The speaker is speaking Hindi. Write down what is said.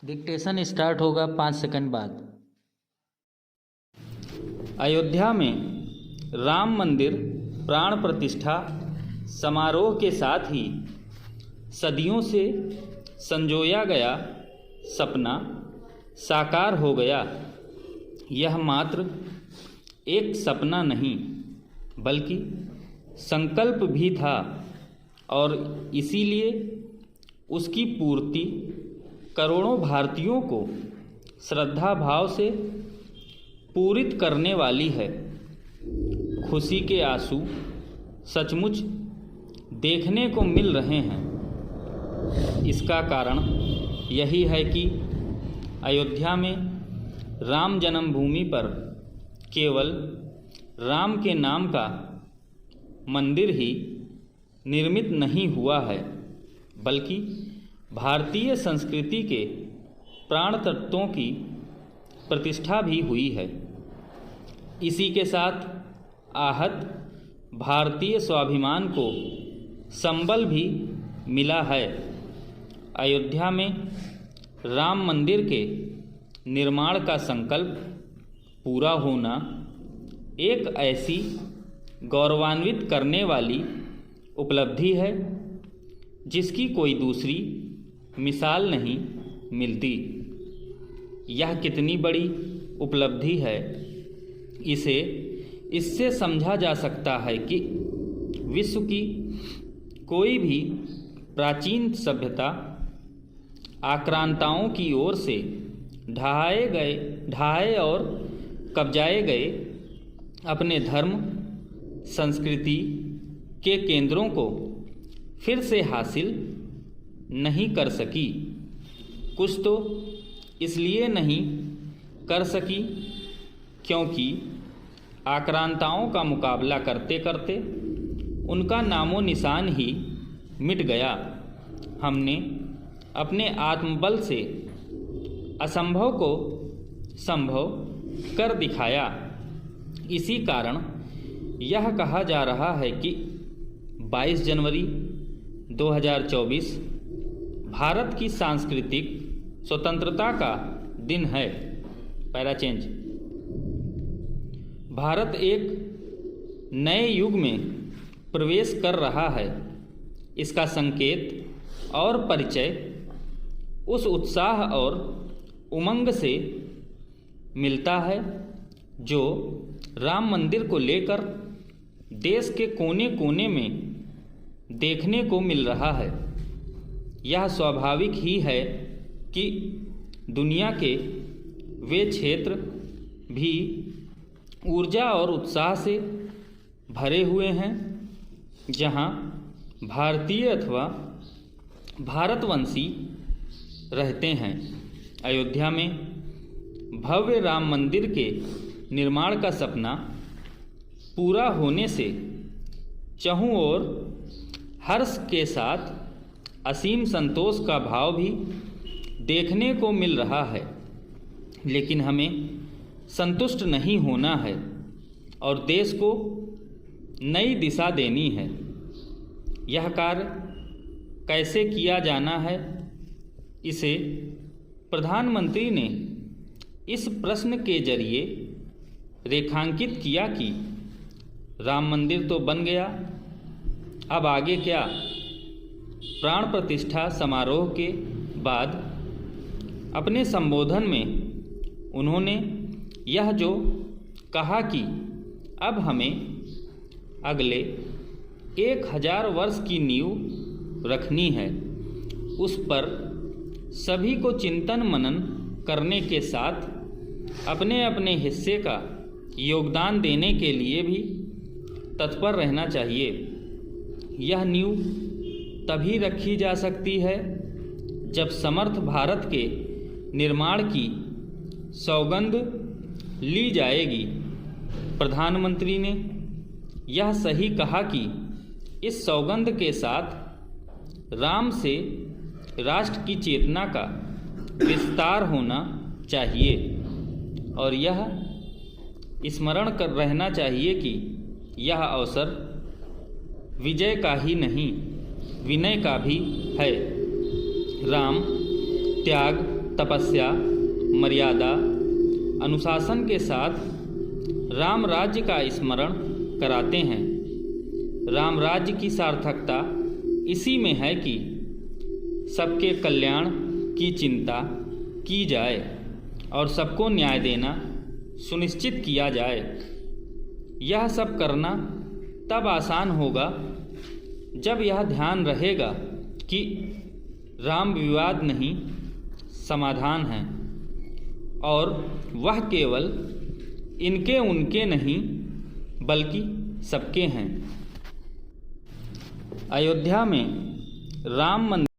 डिक्टेशन स्टार्ट होगा 5 सेकंड बाद। अयोध्या में राम मंदिर प्राण प्रतिष्ठा समारोह के साथ ही सदियों से संजोया गया सपना साकार हो गया। यह मात्र एक सपना नहीं बल्कि संकल्प भी था और इसीलिए उसकी पूर्ति करोड़ों भारतीयों को श्रद्धा भाव से पूरित करने वाली है। खुशी के आंसू सचमुच देखने को मिल रहे हैं। इसका कारण यही है कि अयोध्या में राम जन्मभूमि पर केवल राम के नाम का मंदिर ही निर्मित नहीं हुआ है बल्कि भारतीय संस्कृति के प्राण तत्वों की प्रतिष्ठा भी हुई है। इसी के साथ आहत भारतीय स्वाभिमान को संबल भी मिला है। अयोध्या में राम मंदिर के निर्माण का संकल्प पूरा होना एक ऐसी गौरवान्वित करने वाली उपलब्धि है जिसकी कोई दूसरी मिसाल नहीं मिलती। यह कितनी बड़ी उपलब्धि है इससे समझा जा सकता है कि विश्व की कोई भी प्राचीन सभ्यता आक्रांताओं की ओर से ढहाए और कब्जाए गए अपने धर्म संस्कृति के केंद्रों को फिर से हासिल नहीं कर सकी। कुछ तो इसलिए नहीं कर सकी क्योंकि आक्रांताओं का मुकाबला करते करते उनका नामो निशान ही मिट गया। हमने अपने आत्मबल से असंभव को संभव कर दिखाया। इसी कारण यह कहा जा रहा है कि 22 जनवरी 2024 भारत की सांस्कृतिक स्वतंत्रता का दिन है। Para change. भारत एक नए युग में प्रवेश कर रहा है। इसका संकेत और परिचय उस उत्साह और उमंग से मिलता है जो राम मंदिर को लेकर देश के कोने कोने में देखने को मिल रहा है। यह स्वाभाविक ही है कि दुनिया के वे क्षेत्र भी ऊर्जा और उत्साह से भरे हुए हैं जहां भारतीय अथवा भारतवंशी रहते हैं। अयोध्या में भव्य राम मंदिर के निर्माण का सपना पूरा होने से चहुं ओर हर्ष के साथ असीम संतोष का भाव भी देखने को मिल रहा है। लेकिन हमें संतुष्ट नहीं होना है और देश को नई दिशा देनी है। यह कार्य कैसे किया जाना है, इसे प्रधानमंत्री ने इस प्रश्न के जरिए रेखांकित किया कि राम मंदिर तो बन गया, अब आगे क्या। प्राण प्रतिष्ठा समारोह के बाद अपने संबोधन में उन्होंने यह जो कहा कि अब हमें अगले 1000 वर्ष की नींव रखनी है, उस पर सभी को चिंतन मनन करने के साथ अपने अपने हिस्से का योगदान देने के लिए भी तत्पर रहना चाहिए। यह नींव तभी रखी जा सकती है जब समर्थ भारत के निर्माण की सौगंध ली जाएगी। प्रधानमंत्री ने यह सही कहा कि इस सौगंध के साथ राम से राष्ट्र की चेतना का विस्तार होना चाहिए और यह स्मरण कर रहना चाहिए कि यह अवसर विजय का ही नहीं विनय का भी है। राम त्याग तपस्या, मर्यादा, अनुशासन के साथ राम राज्य का स्मरण कराते हैं। राम राज्य की सार्थकता इसी में है कि सबके कल्याण की चिंता की जाए और सबको न्याय देना सुनिश्चित किया जाए। यह सब करना तब आसान होगा जब यह ध्यान रहेगा कि राम विवाद नहीं, समाधान है और वह केवल इनके उनके नहीं बल्कि सबके हैं। अयोध्या में राम मंदिर